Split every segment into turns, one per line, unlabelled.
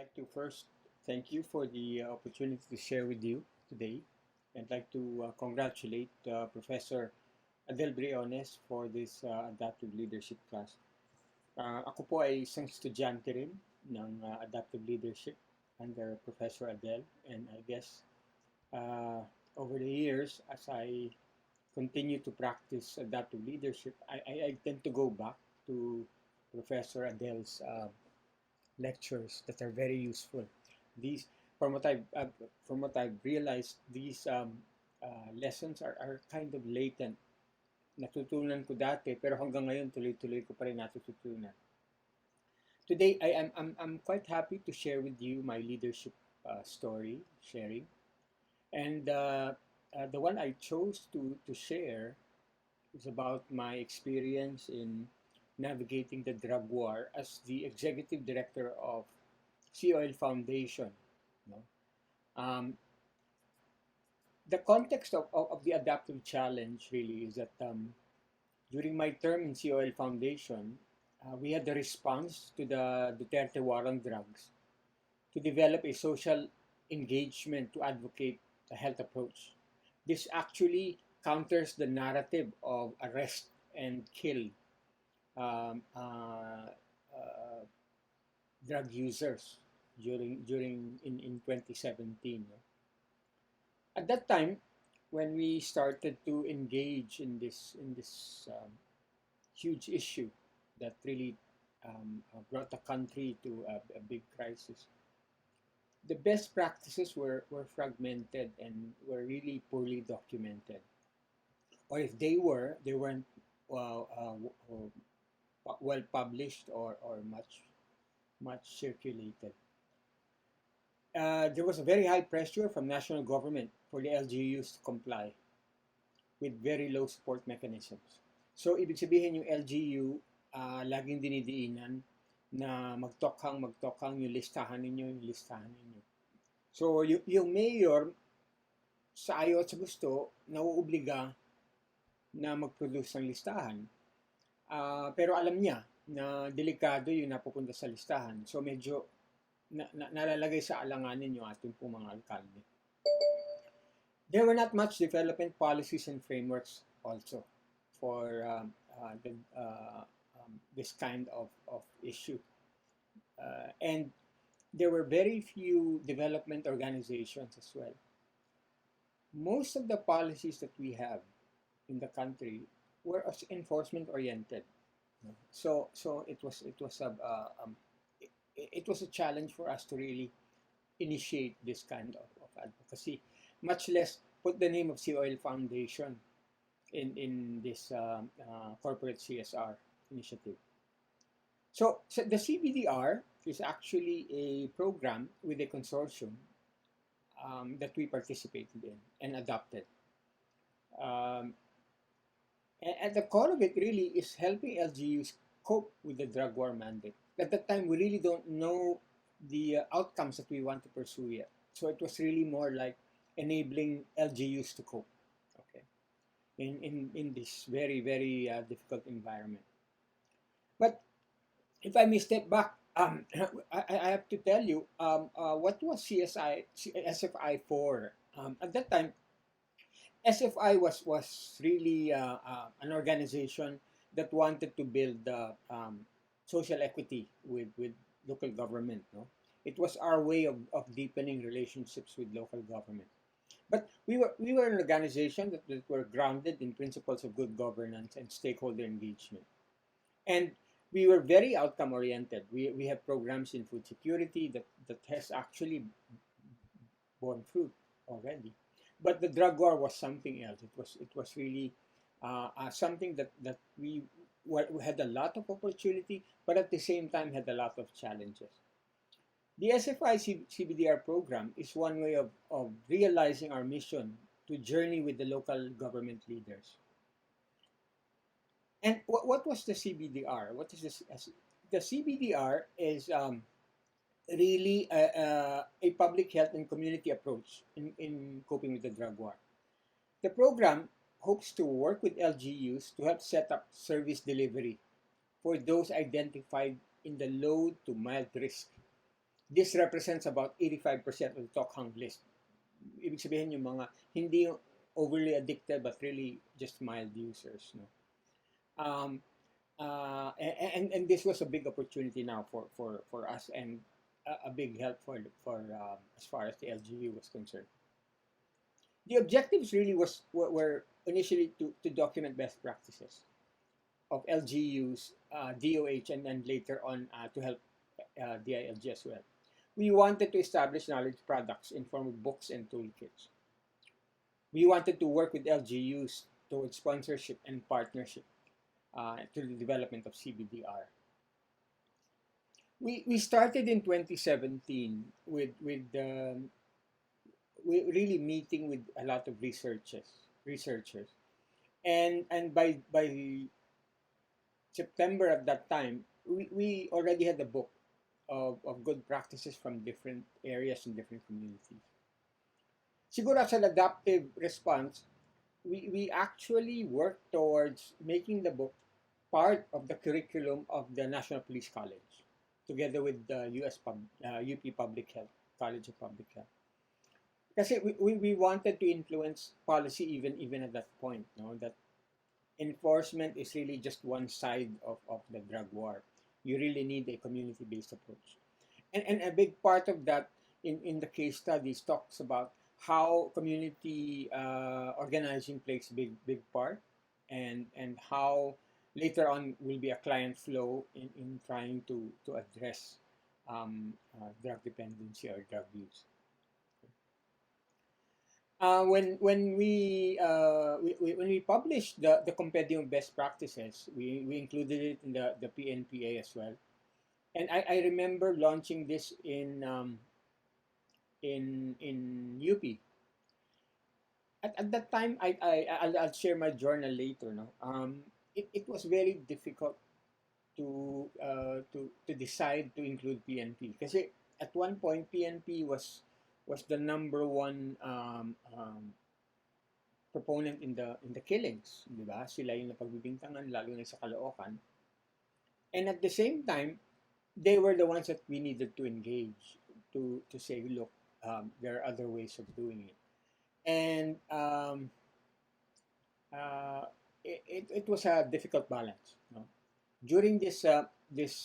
like to first thank you for the opportunity to share with you today. I'd like to congratulate Professor Adel Briones for this adaptive leadership class. Ako po ay isang estudyante rin ng adaptive leadership under Professor Adel, and I guess uh, over the years, as I continue to practice adaptive leadership, I tend to go back to Professor Adel's lectures that are very useful. These, from what I've realized, these lessons are kind of latent. Natutunan ko dati, pero hanggang ngayon tuloy-tuloy ko pa rin natututunan. Today, I'm quite happy to share with you my leadership story, sharing. And the one I chose to share is about my experience in navigating the drug war as the executive director of Sea Oil Foundation. No? Um, the context of the adaptive challenge really is that during my term in Sea Oil Foundation, we had the response to the Duterte war on drugs to develop a social engagement to advocate a health approach. This actually counters the narrative of arrest and kill um, uh, uh, drug users in 2017. No? At that time, when we started to engage in this huge issue that really brought the country to a big crisis, the best practices were fragmented and were really poorly documented. Or if they weren't well, well published or much circulated. There was a very high pressure from national government for the LGUs to comply with very low support mechanisms. So, ibig sabihin yung LGU, laging dinidiinan na magtokhang yung listahan ninyo. So, yung mayor, sa ayaw at sa gusto, nauobliga na mag-produce ng listahan. Pero alam niya na delikado yung napupunta sa listahan. So, medyo nalalagay sa alanganin yung ating pong mga alkalde. There were not much development policies and frameworks also for this kind of issue. And there were very few development organizations as well. Most of the policies that we have in the country were enforcement oriented. So it was a challenge for us to really initiate this kind of advocacy, much less put the name of Sea Oil Foundation in this corporate CSR initiative. So the CBDR is actually a program with a consortium that we participated in and adopted. And the core of it really is helping LGUs cope with the drug war mandate. At that time, we really don't know the outcomes that we want to pursue yet. So it was really more like enabling LGUs to cope, okay, in this very, very difficult environment. But if I may step back, I have to tell you what was SFI for. At that time, SFI was really an organization that wanted to build social equity with local government. No? It was our way of deepening relationships with local government. But we were an organization that were grounded in principles of good governance and stakeholder engagement. And we were very outcome oriented. We have programs in food security that has actually borne fruit already. But the drug war was something else. It was really something that we had a lot of opportunity, but at the same time had a lot of challenges. The SFI CBDR program is one way of realizing our mission to journey with the local government leaders. And what was the CBDR? What is this? The CBDR is really a public health and community approach in coping with the drug war. The program hopes to work with LGUs to help set up service delivery for those identified in the low to mild risk This represents about 85% of the talk hang list. Ibig sabihin yung mga hindi overly addicted but really just mild users. No? Um, and this was a big opportunity now for us and a big help for as far as the LGU was concerned. The objectives really were initially to document best practices of LGUs, DOH, and then later on to help DILG as well. We wanted to establish knowledge products in form of books and toolkits. We wanted to work with LGUs towards sponsorship and partnership to the development of CBDR. We started in 2017 with really meeting with a lot of researchers, and by September at that time, we already had a book of good practices from different areas and different communities. Siguro as an adaptive response, we actually worked towards making the book part of the curriculum of the National Police College, together with the UP Public Health, College of Public Health. Kasi we wanted to influence policy even at that point, no? That enforcement is really just one side of the drug war. You really need a community-based approach. And a big part of that in the case studies talks about how community organizing plays a big part, and how later on will be a client flow in trying to address drug dependency or drug use. When we published the compendium of best practices, we included it in the PNPA as well. And I remember launching this in UP. At that time, I'll share my journal later. No, it was very difficult to decide to include PNP kasi at one point PNP was the number one proponent in the killings, di ba? Sila yung napagbibintangan lalo na sa Caloocan. And at the same time, they were the ones that we needed to engage to say, look, there are other ways of doing it. And it was a difficult balance. No? During this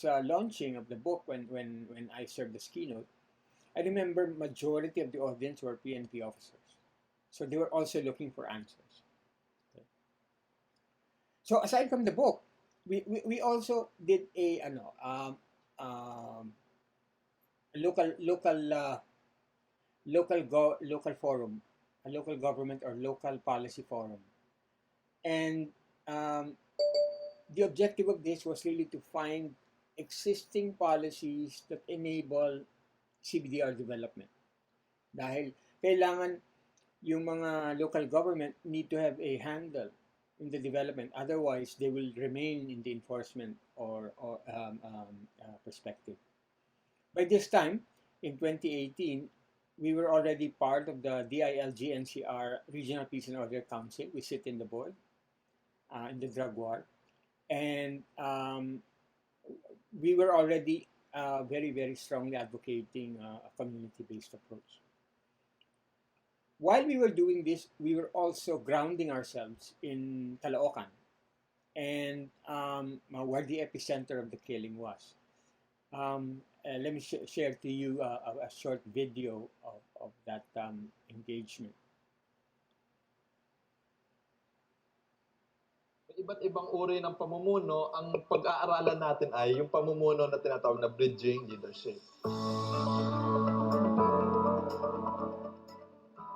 launching of the book, when I served as keynote, I remember majority of the audience were PNP officers. So they were also looking for answers. Okay. So aside from the book, we also did a local forum, a local government or local policy forum. And the objective of this was really to find existing policies that enable CBDR development. Dahil kailangan yung mga local government need to have a handle in the development. Otherwise, they will remain in the enforcement or perspective. By this time, in 2018, we were already part of the DILG NCR Regional Peace and Order Council. We sit in the board in the drug war. And we were already very, very strongly advocating a community-based approach. While we were doing this, we were also grounding ourselves in Caloocan and where the epicenter of the killing was. Let me share to you a short video of that engagement.
Iba't ibang uri ng pamumuno, ang pag-aaralan natin ay yung pamumuno na tinatawag na bridging leadership.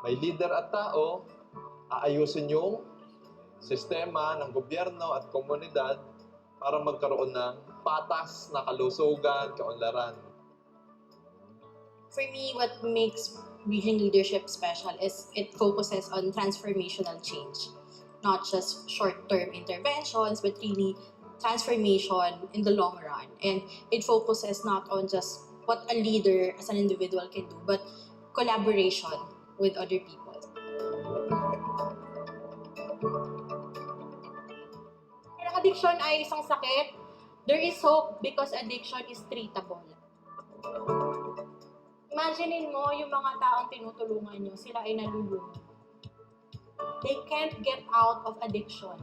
May leader at tao, aayusin yung sistema ng gobyerno at komunidad para magkaroon ng patas na kalusugan, kaunlaran.
For me, what makes bridging leadership special is it focuses on transformational change. Not just short-term interventions, but really transformation in the long run. And it focuses not on just what a leader as an individual can do, but collaboration with other people. Kung addiction ay isang sakit, there is hope because addiction is treatable. Imaginein mo yung mga taong tinutulungan nyo, sila ay nalulunod. They can't get out of addiction.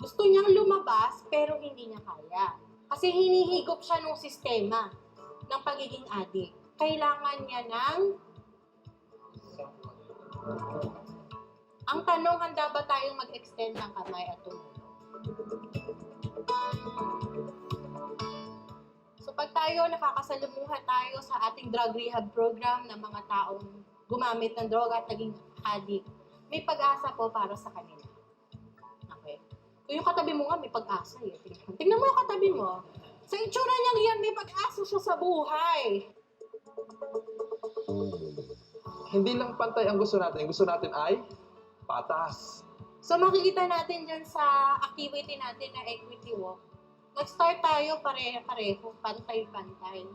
Gusto niyang lumabas, pero hindi niya kaya. Kasi hinihigop siya ng sistema ng pagiging addict. Kailangan niya ng... Ang tanong, handa ba tayong mag-extend ng kamay at tumulong? So pag tayo nakakasalumuha tayo sa ating drug rehab program ng mga taong gumamit ng droga at naging addict, may pag-asa po para sa kanila. Okay? So yung katabi mo nga, may pag-asa eh. Tingnan mo yung katabi mo. Sa itsura niyang yan, may pag-asa siya sa buhay.
Hindi lang pantay ang gusto natin. Ang gusto natin ay patas.
So makikita natin dyan sa activity natin na equity walk, mag-start tayo pare-pareho, pantay-pantay.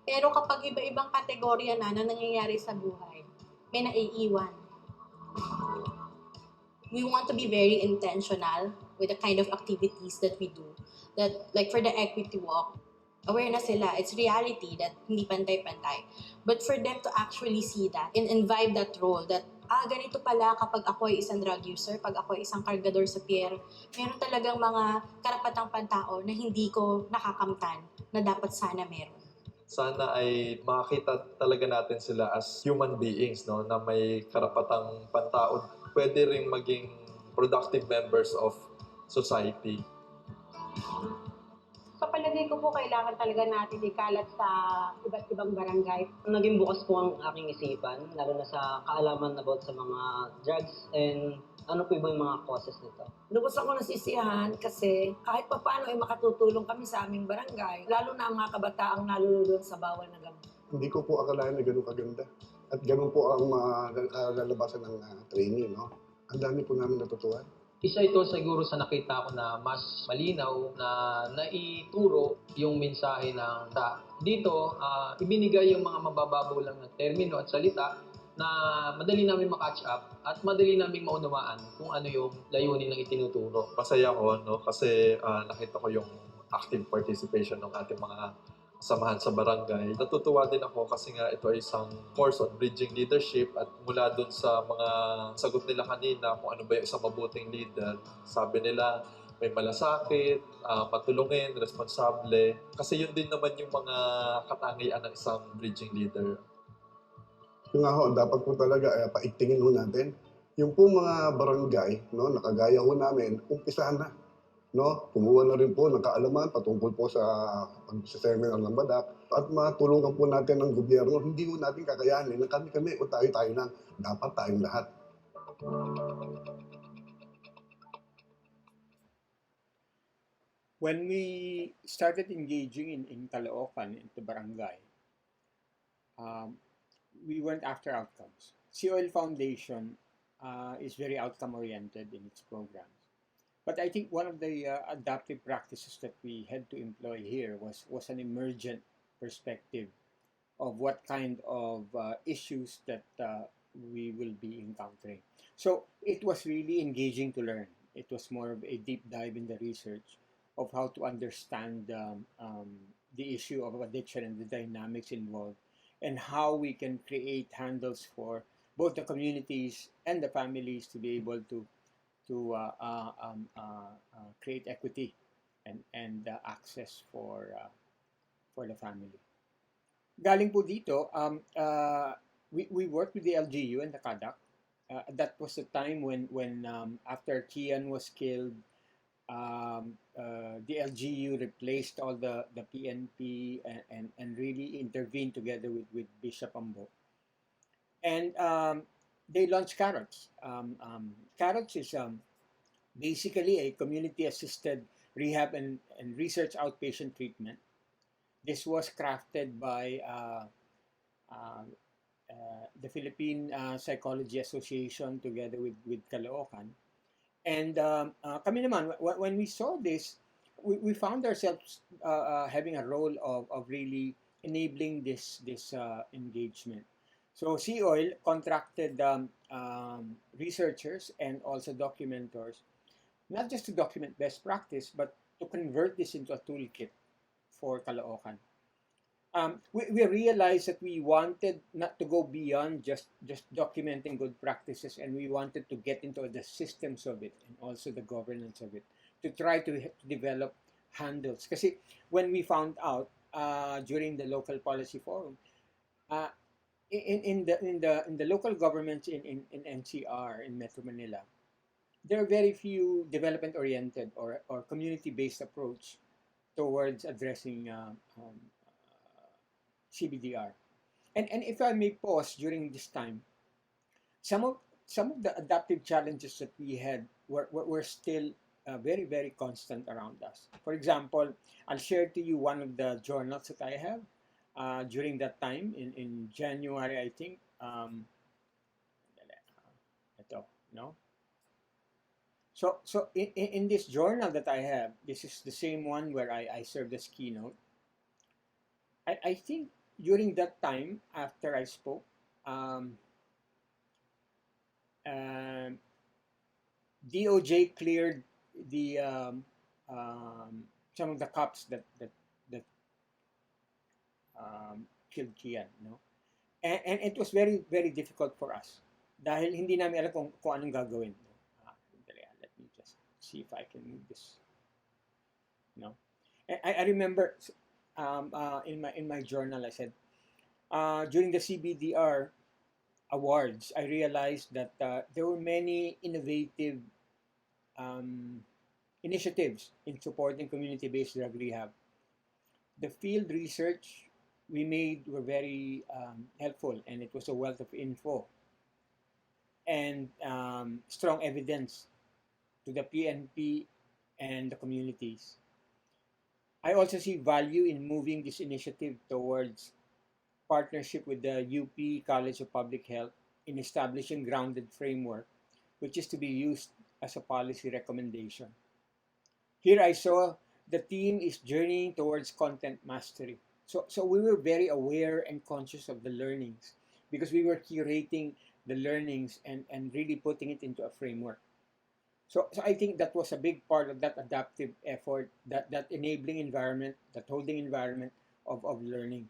Pero kapag iba-ibang kategorya na nangyayari sa buhay, may naiiwan. We want to be very intentional with the kind of activities that we do. That, like for the equity walk, aware na sila, it's reality that hindi pantay-pantay. But for them to actually see that and vibe that role, that ganito pala kapag ako ay isang drug user, pag ako ay isang kargador sa pier, meron talagang mga karapatang pantao na hindi ko nakakamtan na dapat sana meron.
Sana ay makita talaga natin sila as human beings, no, na may karapatang pantaon. Pwede ring maging productive members of society.
Sa palagay ko po, kailangan talaga natin ikalat sa iba't ibang barangay. Naging bukas po ang aking isipan, lalo na sa kaalaman about sa mga drugs and ano po yung mga causes nito.
Lubos ako nasisiyahan kasi kahit pa paano ay makatutulong kami sa aming barangay, lalo na ang mga kabataang nalulunod sa bawal na gamot.
Hindi ko po akalain na ganun kaganda. At ganun po ang lalabasan ng training, no? Ang dami po namin natutuhan.
Isa ito siguro sa nakita ko na mas malinaw na naituro yung mensahe ng ta. Dito, ibinigay yung mga mabababaw lang na termino at salita na madali namin makatch up at madali namin maunawaan kung ano yung layunin ng itinuturo.
Masaya ko, no, kasi nakita ko yung active participation ng ating mga samahan sa barangay. Natutuwa din ako kasi nga ito ay isang course on bridging leadership at mula dun sa mga sagot nila kanina kung ano ba yung isang mabuting leader. Sabi nila may malasakit, matulungin, responsable. Kasi yun din naman yung mga katangian ng isang bridging leader.
Yung nga ho, dapat po talaga paigtingin ho natin. Yung po mga barangay, no, nakagaya ho namin, umpisahan na. No, kumuha na rin po ng kaalaman patungkol po sa seminar ng badak at matulungan po natin ng gobyerno. Hindi po natin kakayanin na kami-kami o tayo-tayo lang. Dapat tayong lahat.
When we started engaging in Caloocan, in the barangay, we weren't after outcomes. Sea Oil Foundation is very outcome-oriented in its programs. But I think one of the adaptive practices that we had to employ here was an emergent perspective of what kind of issues that we will be encountering. So it was really engaging to learn. It was more of a deep dive in the research of how to understand the issue of addiction and the dynamics involved, and how we can create handles for both the communities and the families to be able to create equity and access for the family. Galing po dito, we worked with the LGU and the CADAC. That was the time when after Kian was killed, the LGU replaced all the PNP and really intervened together with Bishop Ambo. And they launched Carrots. Carrots is basically a community-assisted rehab and research outpatient treatment. This was crafted by the Philippine Psychology Association together with Caloocan. And kami naman, when we saw this, we found ourselves having a role of really enabling this engagement. So Sea Oil contracted researchers and also documenters, not just to document best practice, but to convert this into a toolkit for Caloocan. we realized that we wanted not to go beyond just documenting good practices, and we wanted to get into the systems of it and also the governance of it to try to develop handles. Kasi when we found out during the local policy forum, uh, in the local governments in NCR in Metro Manila, there are very few development oriented or community based approach towards addressing CBDR. And if I may pause during this time, some of some of the adaptive challenges that we had were still very constant around us. For example, I'll share to you one of the journals that I have during that time in January, I think. Ito, no? So in this journal that I have, this is the same one where I served as keynote. I think during that time, after I spoke, um, um, DOJ cleared the some of the cops that killed Kian, no? And it was very difficult for us dahil hindi namin alam kung anong gagawin. No? Let me just see if I can move this. No, I remember in my journal I said during the CBDR awards I realized that there were many innovative um, initiatives in supporting community-based drug rehab. The field research we made were very helpful, and it was a wealth of info and strong evidence to the PNP and the communities. I also see value in moving this initiative towards partnership with the UP College of Public Health in establishing grounded framework, which is to be used as a policy recommendation. Here I saw the team is journeying towards content mastery. So we were very aware and conscious of the learnings because we were curating the learnings and really putting it into a framework. So I think that was a big part of that adaptive effort, that enabling environment, that holding environment of learning.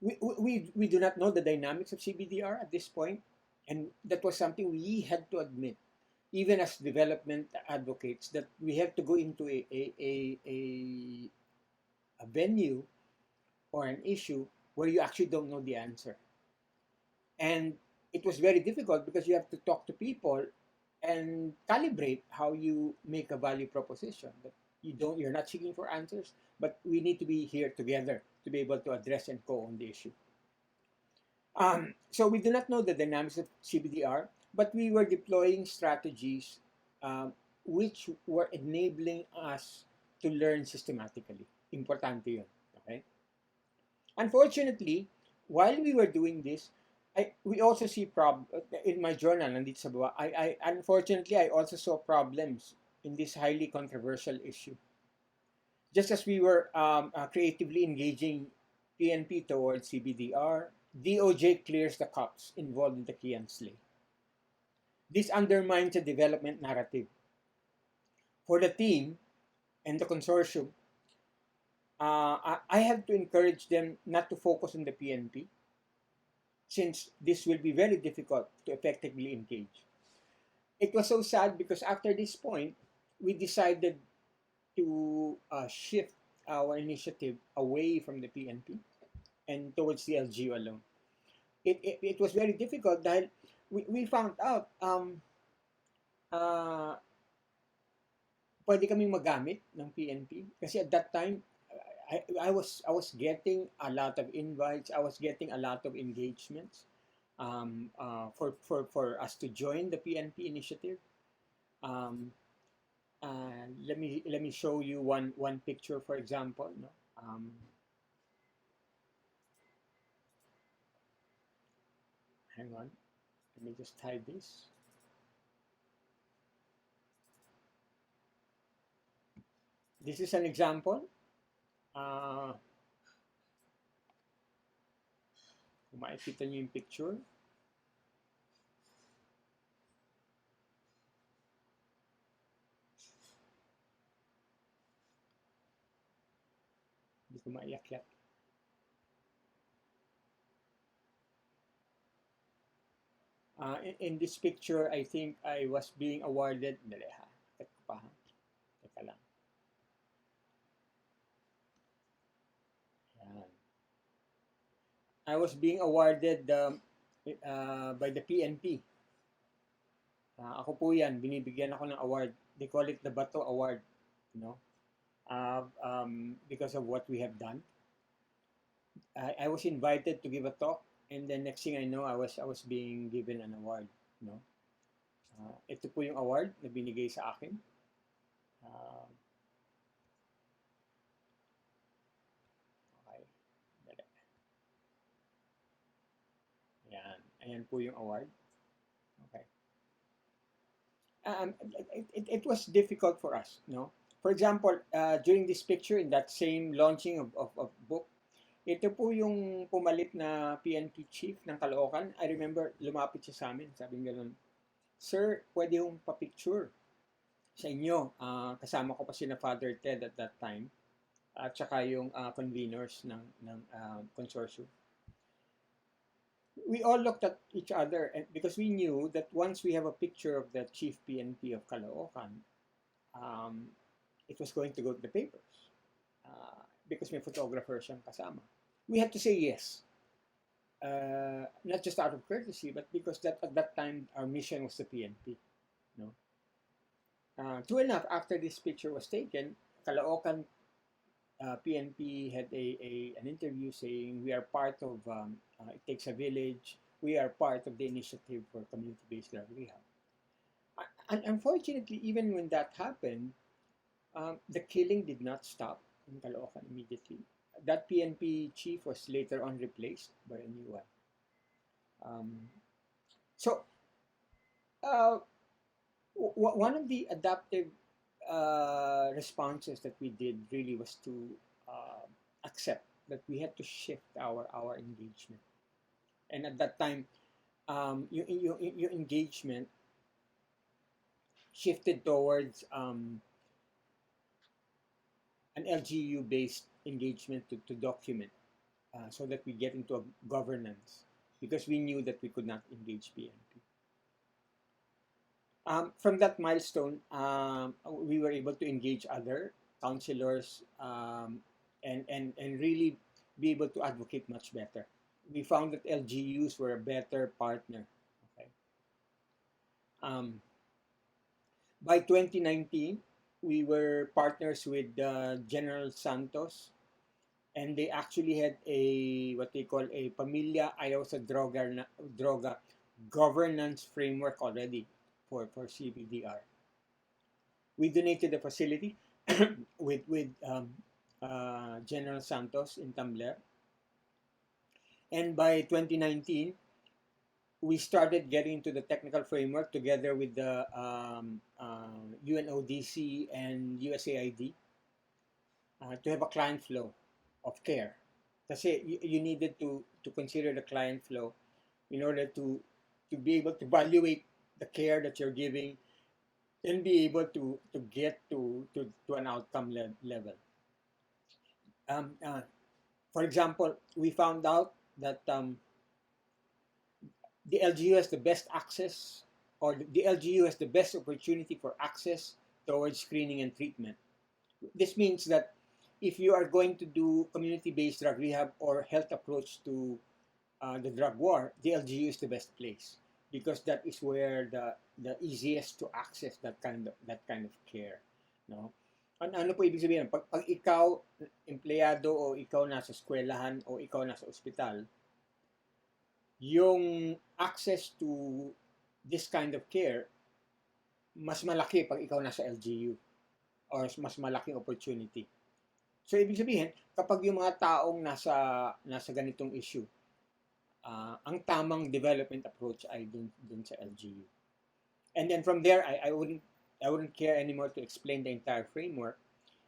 We do not know the dynamics of CBDR at this point, and that was something we had to admit, even as development advocates, that we have to go into a venue or an issue where you actually don't know the answer. And it was very difficult because you have to talk to people and calibrate how you make a value proposition. That you're not seeking for answers, but we need to be here together to be able to address and co-own the issue. So we do not know the dynamics of CBDR, but we were deploying strategies which were enabling us to learn systematically. Importante yun. Okay? Unfortunately, while we were doing this, we also see in my journal, nandito sa baba, unfortunately, I also saw problems in this highly controversial issue. Just as we were creatively engaging PNP towards CBDR, DOJ clears the cops involved in the Kian slay. This undermines the development narrative. For the team and the consortium, I have to encourage them not to focus on the PNP, since this will be very difficult to effectively engage. It was so sad because after this point, we decided to shift our initiative away from the PNP and towards the LGU alone. It was very difficult dahil we found out uh, pwede kaming magamit ng PNP kasi at that time I was getting a lot of invites, I was getting a lot of engagements for us to join the PNP initiative. Um, let me show you one picture, for example. No? Hang on, let me just type this. This is an example. Kung makikita niyo yung picture. Hindi ko maiakyat. In this picture, I think I was being awarded, dali ha, teka pa ha, teka lang. Yan. I was being awarded by the PNP. Ako po yan, binibigyan ako ng award. They call it the Bato Award, you know, because of what we have done. I was invited to give a talk, and then next thing I know, I was being given an award, you know. Ito po yung award na binigay sa akin. Okay. Ayan. Ayan po yung award. Okay. It was difficult for us, no? For example, during this picture, in that same launching of book, ito po yung pumalit na PNP chief ng Caloocan. I remember, lumapit siya sa amin. Sabi gano'n, "Sir, pwede yung pa-picture sa inyo." Kasama ko pa si na Father Ted at that time. At saka yung conveners ng consortium. We all looked at each other and because we knew that once we have a picture of the chief PNP of Caloocan, it was going to go to the papers because may photographer siyang kasama. We had to say yes, not just out of courtesy, but because at that time our mission was the PNP. No? True enough, after this picture was taken, Caloocan PNP had an interview saying we are part of It Takes a Village. We are part of the initiative for community-based drug rehab. And unfortunately, even when that happened, the killing did not stop in Caloocan immediately. That PNP chief was later on replaced by a new one. So, one of the adaptive responses that we did really was to accept that we had to shift our engagement. And at that time, your engagement shifted towards an LGU-based engagement to document so that we get into a governance because we knew that we could not engage PNP. From that milestone, we were able to engage other counselors and really be able to advocate much better. We found that LGUs were a better partner. Okay. By 2019, we were partners with General Santos, and they actually had what they call a Pamilya Ayaw sa Droga governance framework already for CBDR. We donated the facility with General Santos in Tambler. And by 2019, we started getting into the technical framework together with the UNODC and USAID to have a client flow of care. Kasi you needed to consider the client flow in order to be able to evaluate the care that you're giving and be able to get to an outcome level. For example, we found out that the LGU has the best access, or the LGU has the best opportunity for access towards screening and treatment. This means that if you are going to do community-based drug rehab or health approach to the drug war, the LGU is the best place because that is where the easiest to access that kind of care, no? Ano po ibig sabihin? Pag ikaw empleyado o ikaw nasa eskwelahan o ikaw nasa ospital, yung access to this kind of care mas malaki pag ikaw nasa LGU or mas malaking opportunity. So ibig sabihin, kapag yung mga taong nasa ganitong issue, ang tamang development approach ay dun sa LGU. And then from there, I wouldn't care anymore to explain the entire framework.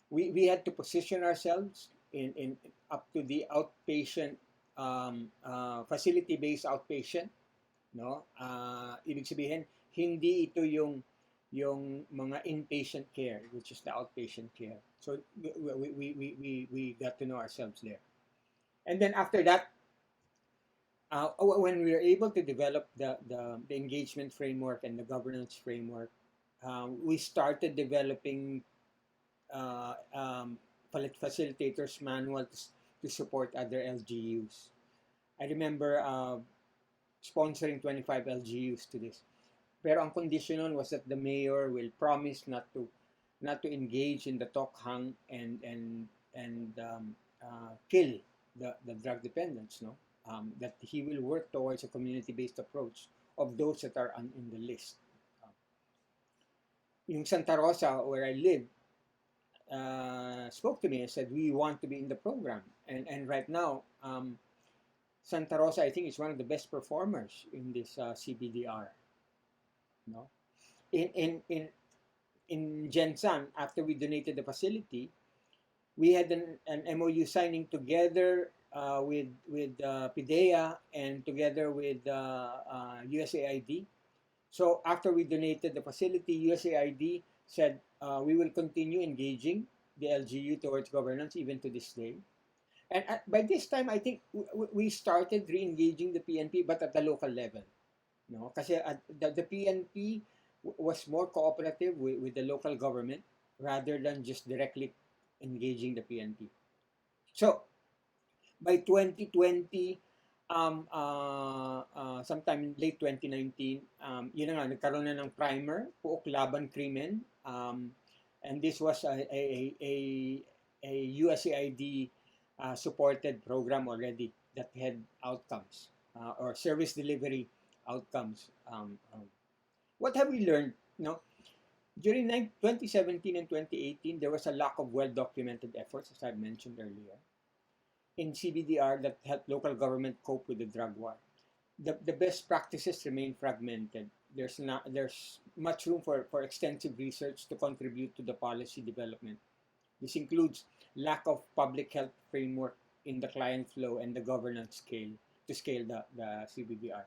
We had to position ourselves in up to the outpatient facility-based outpatient, no? Ibig sabihin, hindi ito yung mga inpatient care, which is the outpatient care. So we got to know ourselves there. And then after that, when we were able to develop the engagement framework and the governance framework, we started developing facilitators manuals to support other LGUs. I remember sponsoring 25 LGUs to this. Pero ang condition nun was that the mayor will promise not to engage in the tokhang and kill the drug dependents, no? That he will work towards a community-based approach of those that are in the list. Yung Santa Rosa, where I live, spoke to me and said, we want to be in the program. And right now, Santa Rosa, I think, is one of the best performers in this CBDR. No? In Jensan, after we donated the facility, we had an MOU signing together with PIDEA and together with USAID. So after we donated the facility, USAID said we will continue engaging the LGU towards governance even to this day. And by this time, I think we started re-engaging the PNP, but at the local level. No? Kasi the PNP was more cooperative with the local government rather than just directly engaging the PNP. So, by 2020, sometime in late 2019, yun na nga, nagkaroon na ng primer, Puok Laban Krimen, and this was a USAID supported program already that had outcomes or service delivery outcomes. What have we learned? No, during 2017 and 2018, there was a lack of well-documented efforts, as I mentioned earlier, in CBDR that helped local government cope with the drug war. The best practices remain fragmented. There's much room for extensive research to contribute to the policy development. This includes lack of public health framework in the client flow and the governance scale to scale the CBDR.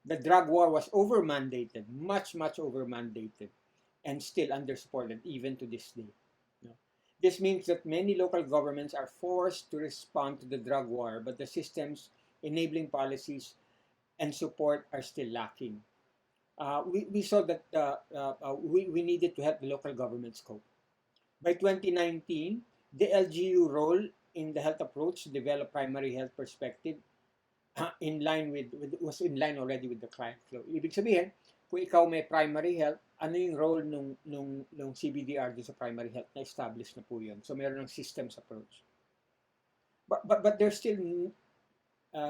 The drug war was over-mandated, much over-mandated, and still undersupported even to this day. No? This means that many local governments are forced to respond to the drug war, but the systems enabling policies and support are still lacking. We saw that we needed to help the local governments cope. By 2019, the LGU role in the health approach to develop primary health perspective was in line already with the client flow. Ibig sabihin, kung ikaw may primary health, ano yung role nung CBDR sa primary health? Na-establish na po yun. So, meron ng systems approach. But there's still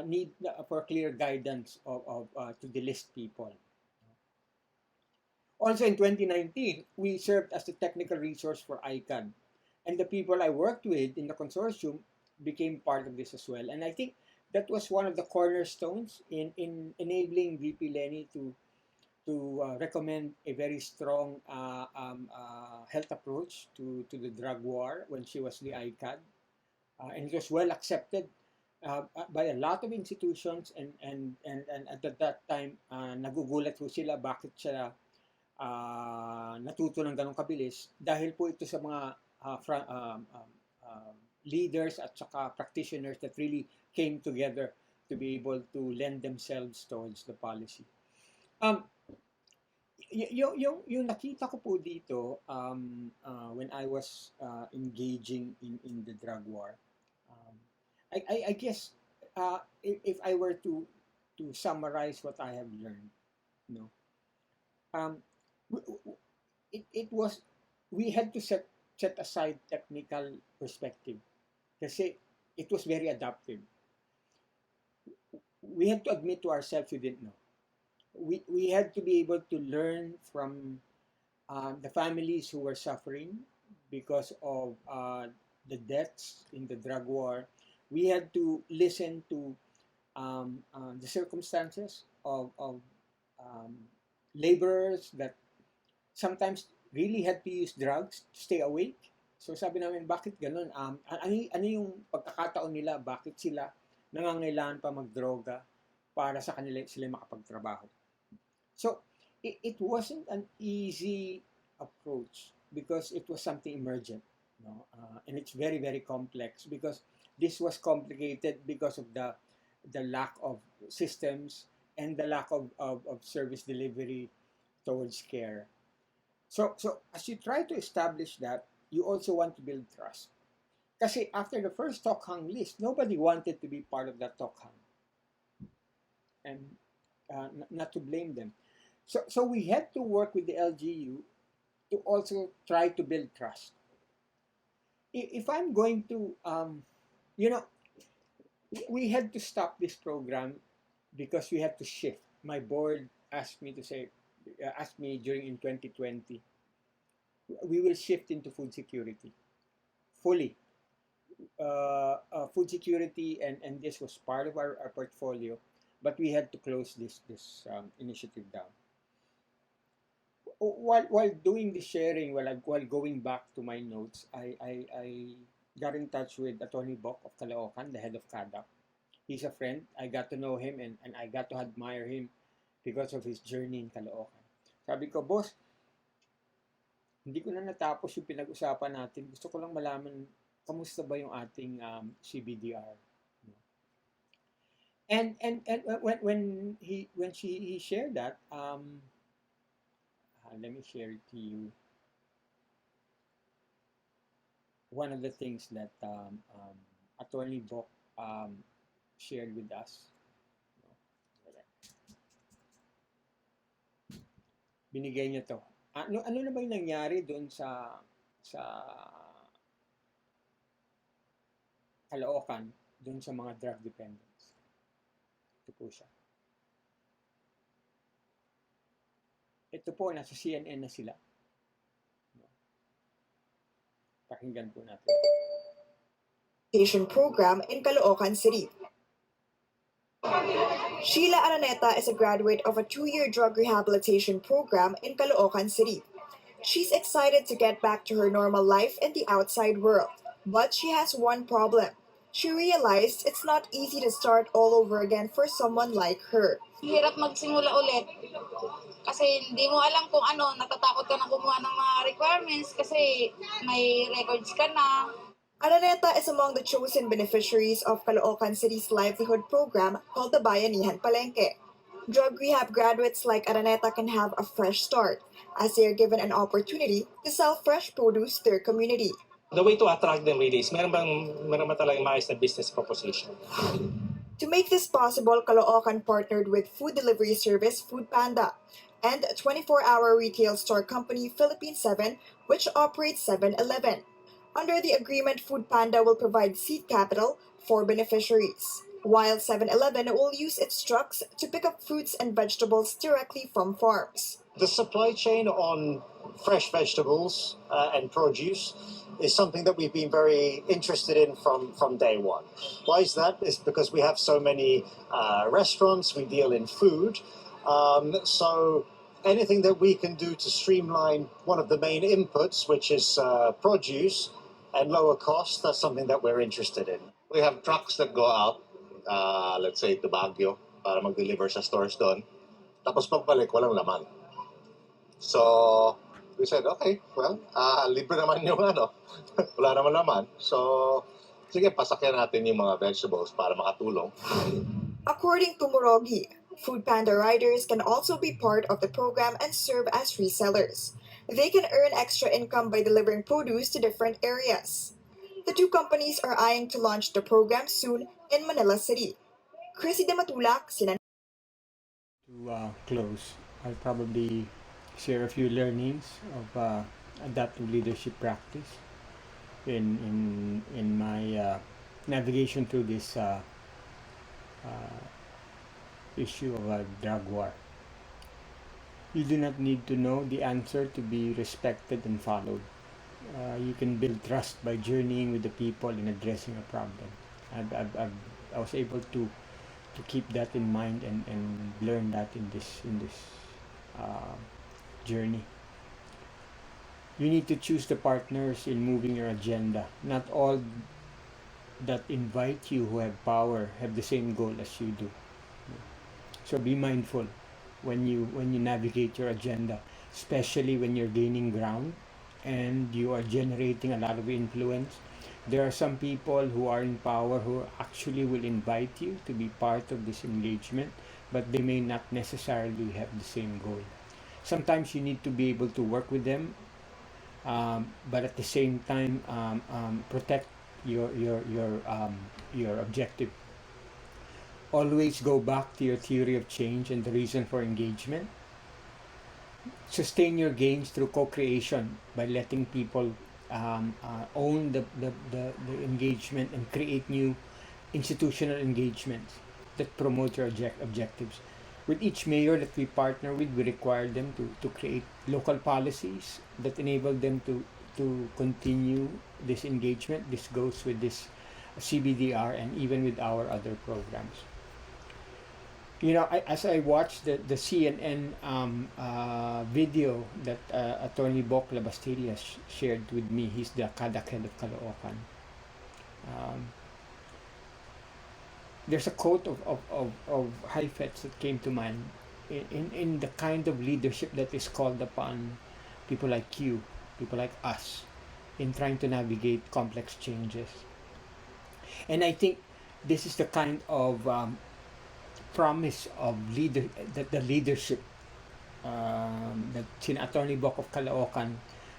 need for clear guidance to the list people. Also in 2019, we served as the technical resource for ICAD. And the people I worked with in the consortium became part of this as well. And I think that was one of the cornerstones in enabling VP Lenny to recommend a very strong health approach to the drug war when she was the ICAD. And it was well accepted by a lot of institutions and at that time, nagugulat po sila bakit siya natuto ng ganong kabilis dahil po ito sa mga leaders at saka practitioners that really came together to be able to lend themselves towards the policy. Yung nakita ko po dito when I was engaging in the drug war, I guess if I were to summarize what I have learned, you know, it was, we had to set aside technical perspective kasi it was very adaptive. We had to admit to ourselves we didn't know. We had to be able to learn from the families who were suffering because of the deaths in the drug war. We had to listen to the circumstances of laborers that sometimes really had to use drugs to stay awake. So sabi namin, bakit ganun? Ano yung pagkakataon nila? Bakit sila nangangailangan pa magdroga para sa kanila sila makapagtrabaho? So it wasn't an easy approach because it was something emergent. No? And it's very, very complex because this was complicated because of the lack of systems and the lack of service delivery towards care. So as you try to establish that, you also want to build trust. Kasi after the first Tokhang list, nobody wanted to be part of that Tokhang. And not to blame them. So we had to work with the LGU to also try to build trust. If I'm going to, you know, we had to stop this program because we had to shift. My board asked me to say, asked me during in 2020, we will shift into food security fully. Food security and this was part of our portfolio, but we had to close this initiative down. While doing the sharing, while going back to my notes, I got in touch with Attorney Bok of Caloocan, the head of CADAP. He's a friend. I got to know him and I got to admire him because of his journey in Caloocan. Sabi ko, boss, hindi ko na natapos yung pinag-usapan natin. Gusto ko lang malaman, kamusta ba yung ating CBDR? And when he shared that, let me share it to you. One of the things that Attorney Bok shared with us. Binigay niya to. Ano na ba yung nangyari doon sa Caloocan, doon sa mga drug dependents? Ito po siya. Ito po, nasa CNN na sila. Pakinggan po natin.
Program in Caloocan City. Sheila Araneta is a graduate of a 2-year drug rehabilitation program in Caloocan City. She's excited to get back to her normal life in the outside world, but she has one problem. She realized it's not easy to start all over again for someone like her.
Hirap magsimula ulit kasi hindi mo alam kung ano, natatakot ka na kumuha ng mga requirements kasi may records ka na.
Araneta is among the chosen beneficiaries of Caloocan City's livelihood program called the Bayanihan Palengke. Drug rehab graduates like Araneta can have a fresh start as they are given an opportunity to sell fresh produce to their community.
The way to attract them really is meron ba talagang maayos na business proposition.
To make this possible, Caloocan partnered with food delivery service Food Panda and 24-hour retail store company Philippine 7, which operates 7-Eleven. Under the agreement, Food Panda will provide seed capital for beneficiaries, while 7-Eleven will use its trucks to pick up fruits and vegetables directly from farms.
The supply chain on fresh vegetables and produce is something that we've been very interested in from day one. Why is that? It's because we have so many restaurants, we deal in food, so anything that we can do to streamline one of the main inputs, which is produce, and lower cost, that's something that we're interested in.
We have trucks that go out, let's say to Baguio, para mag-deliver sa stores doon. Tapos pagbalik, walang laman. So, we said, okay, well, libre naman yung ano. Wala naman laman. So, sige, pasakyan natin yung mga vegetables para makatulong.
According to Murogi, Food Panda riders can also be part of the program and serve as resellers. They can earn extra income by delivering produce to different areas. The two companies are eyeing to launch the program soon in Manila City. Chrissy Dematulak, Sinan.
To close, I'll probably share a few learnings of adaptive leadership practice in my navigation through this issue of a drug war. You do not need to know the answer to be respected and followed. You can build trust by journeying with the people in addressing a problem. I was able to keep that in mind and learn that in this journey. You need to choose the partners in moving your agenda. Not all that invite you who have power have the same goal as you do. So be mindful when you navigate your agenda, especially when you're gaining ground and you are generating a lot of influence. There are some people who are in power who actually will invite you to be part of this engagement, but they may not necessarily have the same goal. Sometimes you need to be able to work with them, but at the same time protect your objective. Always go back to your theory of change and the reason for engagement. Sustain your gains through co-creation by letting people own the engagement and create new institutional engagements that promote your objectives. With each mayor that we partner with, we require them to create local policies that enable them to continue this engagement. This goes with this CBDR and even with our other programs. You know, as I watched the CNN video that Attorney Bok Labastilla shared with me, he's the Kadak head of Caloocan. There's a quote of Heifetz that came to mind in the kind of leadership that is called upon people like you, people like us, in trying to navigate complex changes. And I think this is the kind of promise of the leadership that Attorney Bok of Caloocan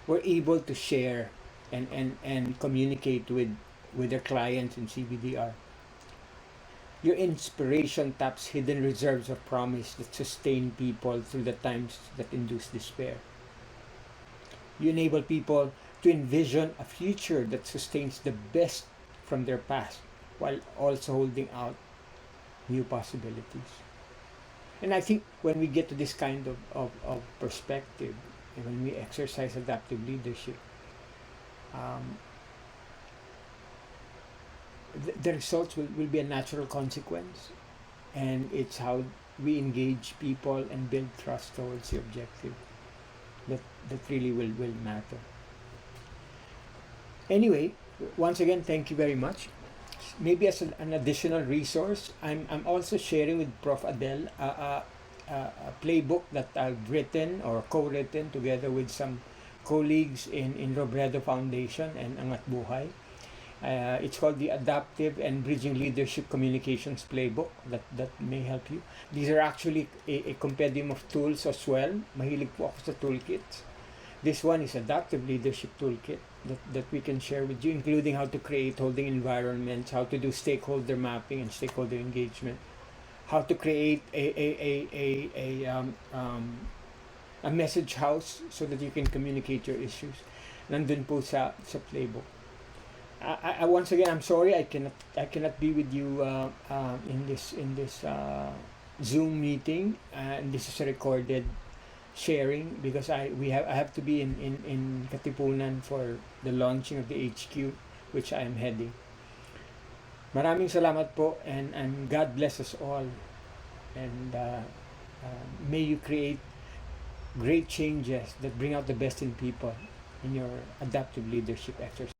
were able to share and communicate with their clients in CBDR. Your inspiration taps hidden reserves of promise that sustain people through the times that induce despair. You enable people to envision a future that sustains the best from their past while also holding out new possibilities. And I think when we get to this kind of perspective, and when we exercise adaptive leadership, the results will be a natural consequence. And it's how we engage people and build trust towards the objective that really will matter. Anyway, once again, thank you very much. Maybe as an additional resource, I'm also sharing with Prof. Adel a playbook that I've written or co-written together with some colleagues in Robredo Foundation and Angat Buhay. It's called the Adaptive and Bridging Leadership Communications Playbook that may help you. These are actually a compendium of tools as well. Mahilig po ako sa toolkits. This one is Adaptive Leadership Toolkit that we can share with you, including how to create holding environments, how to do stakeholder mapping and stakeholder engagement, how to create a message house so that you can communicate your issues. Nandun po sa playbook. I once again, I'm sorry I cannot be with you in this Zoom meeting, and this is a recorded sharing because I have to be in Katipunan for the launching of the HQ, which I am heading. Maraming salamat po, and God bless us all, and may you create great changes that bring out the best in people in your adaptive leadership exercise.